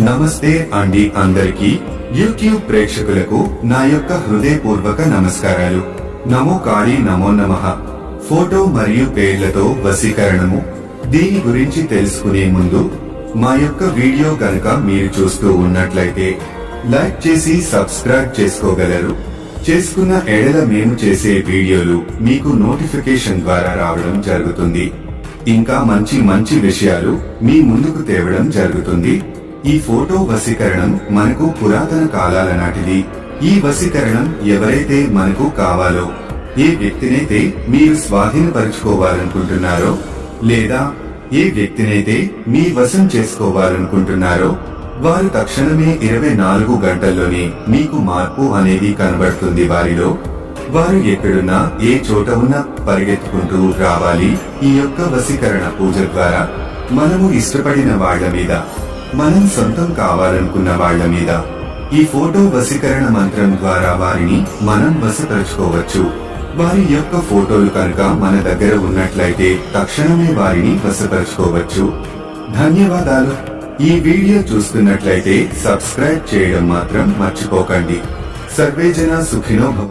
నమస్తే అండి అందరికీ యూట్యూబ్ ప్రేక్షకులకు నా యొక్క హృదయపూర్వక నమస్కారాలు. నమో కాళీ నమో నమః. ఫోటో మరియు పేర్లతో వశీకరణము, దీని గురించి తెలుసుకునే ముందు మా యొక్క వీడియో గనుక మీరు చూస్తూ ఉన్నట్లయితే లైక్ చేసి సబ్స్క్రైబ్ చేసుకోగలరు. చేసుకున్న ఎడల మేము చేసే వీడియోలు మీకు నోటిఫికేషన్ ద్వారా రావడం జరుగుతుంది. ఇంకా మంచి మంచి విషయాలు మీ ముందుకు తేవడం జరుగుతుంది. ఈ ఫోటో వశీకరణం మనకు పురాతన కాలాల నాటిది. ఈ వశీకరణం ఎవరైతే మనకు కావాలో, ఏ వ్యక్తినైతే మీరు స్వాధీనపరుచుకోవాలనుకుంటున్నారో లేదా ఏ వ్యక్తినైతే మీ వశం చేసుకోవాలనుకుంటున్నారో వారు తక్షణమే 24 గంటల్లోనే మీకు మార్పు అనేది కనబడుతుంది. వారు ఎక్కడున్నా ఏ చోట ఉన్నా పరిగెత్తుకుంటూ రావాలి. ఈ యొక్క వశీకరణ పూజ ద్వారా మనము ఇష్టపడిన వాళ్ల మీద, మనం సొంతం కావాలనుకున్న వాళ్ల మీద ఈ ఫోటో వశీకరణ మంత్రం ద్వారా వారిని మనం వశపరుచుకోవచ్చు. వారి యొక్క ఫోటోలు కనుక మన దగ్గర ఉన్నట్లయితే తక్షణమే వారిని వశపరుచుకోవచ్చు. ధన్యవాదాలు. ఈ వీడియో చూస్తున్నట్లయితే సబ్స్క్రైబ్ చేయడం మాత్రం మర్చిపోకండి. సర్వేజన సుఖినో భవ.